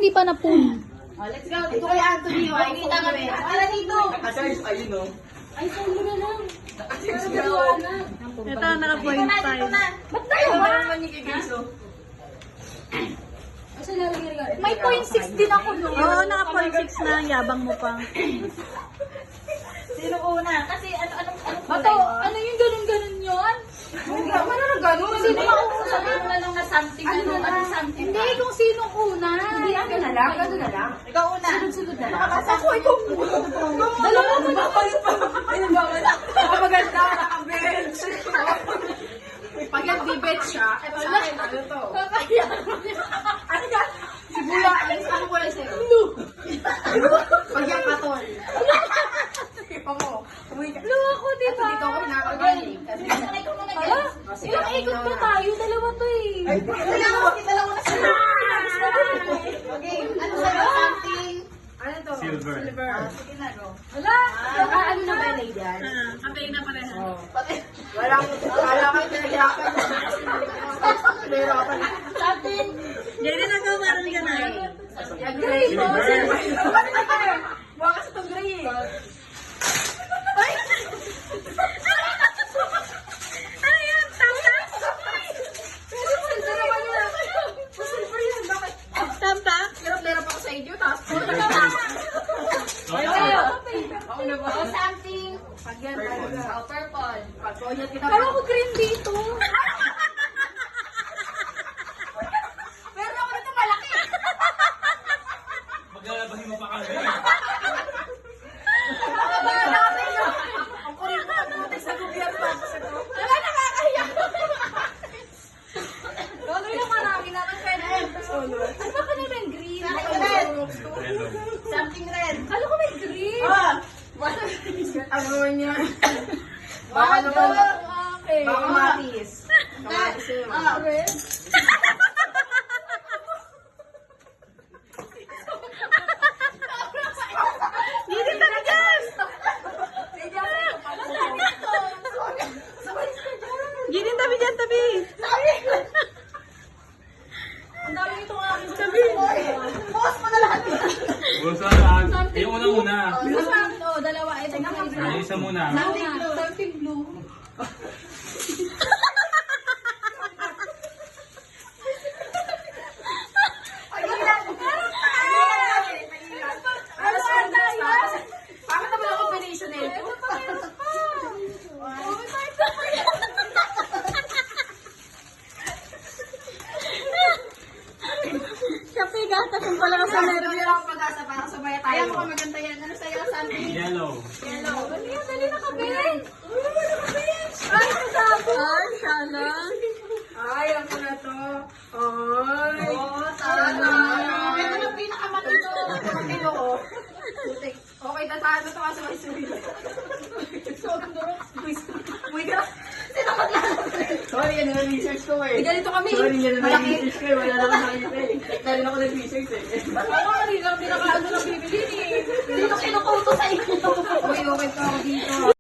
hindi pa na-pull. Oh, let's go. Dito kay Anthony. Ay, kita kami. Para dito. Naka-charge, ayun o. Ay, solo na lang. Naka-charge Para na o. maliwanag. Ito, naka Dito na, dito na. Ba't tayo Ano ba? naman yung kay Grace o? Asa lalagay? May 0.6 din ako no. Oo, naka 0.6 na. Yabang mo pa. Sino una? Kasi anong Bato, ano yung ganun-ganun yun? Hindi ako na gano'n. Sino mauna? Sabihin mo na lang na something. Ano something? Hindi, kung sinong una. Hindi, ako na lang. Gano'n na lang. Ikaw una. Sunod-sunod na lang. Ako, ikaw muna. Dalawa mo na. Ay, nagwawala. Maganda, naka-bench. Pag yan, di-bench siya. Ito sa akin, ano to? Kakaya. Ano ka? Sibula. Ano ko lang sa'yo? Pag yan, patol. Ipa mo. Umuwi ka. Luwa ko, di ba? Dito ako nakagaling. Kasi ikaw muna Hala, yan. ilang ikot pa tayo? Dalawa to eh. Kita lang muna sila. Okay, ano sa'yo? Something. Ano to? Silver. Sige na, go. Wala. Ano na ba yung lady yan? Kapay na pareha. Walang, wala kang pinahirapan. Pinahirapan. Something. Hindi na ko, parang gano'n. Yung gray mo. Silver. Baka sa itong gray eh. Ano yan? Tamta? Pero silver naman yun. Silver yun. Bakit? Tamta? Hirap-hirap ako sa inyo. Tapos puro na Ayaw. ako na ba? Something. Pag yan, purple. Pag konyat kita. Parang ko green dito. Meron ako nito malaki. Maglalabahin mo pa kami. Ang kulit mo pagbuti sa gobyerno. Wala, nakakahiya. Okay lang, marami na ng pwede. Ano ba kanina yung green? Red. Hello. Something red. Kala ko may green. Ah! Ano naman yan? Baka naman. Okay. Baka matis. Kamatis yun. Red. Hindi na dyan! Gini, tabi dyan, tabi. Ang dami itong aking sabi. Post mo na lahat yan. Bulsa lahat. Yung una muna. Dalawa. Ito na kayo. Yung isa muna. Something blue. Bakit naman ako combination na ito? Kape, gata kung pala ka sa meron. Hindi ako pag-asa para sabay tayo. Ayaw ko maganda yan. Ano sa'yo, Sandy? Yellow. Yellow. Dali na kape. Ay, kasabo. Ay, sana. Ay, ako na to. Ay. Oh, sana. Ito na pinakamatito. Ito ko. Okay, tatahan na ito kasi may suwi. Uy, ka. Sinapat lang. Sorry, yan ang research ko eh. Ganito kami. Sorry, yan ang research ko eh. Wala naman nakita eh. Dahil ako nag-research eh. Ano ka rin lang, pinakaano lang bibili eh. Dito kinukuto sa inyo. Okay, okay pa ako dito.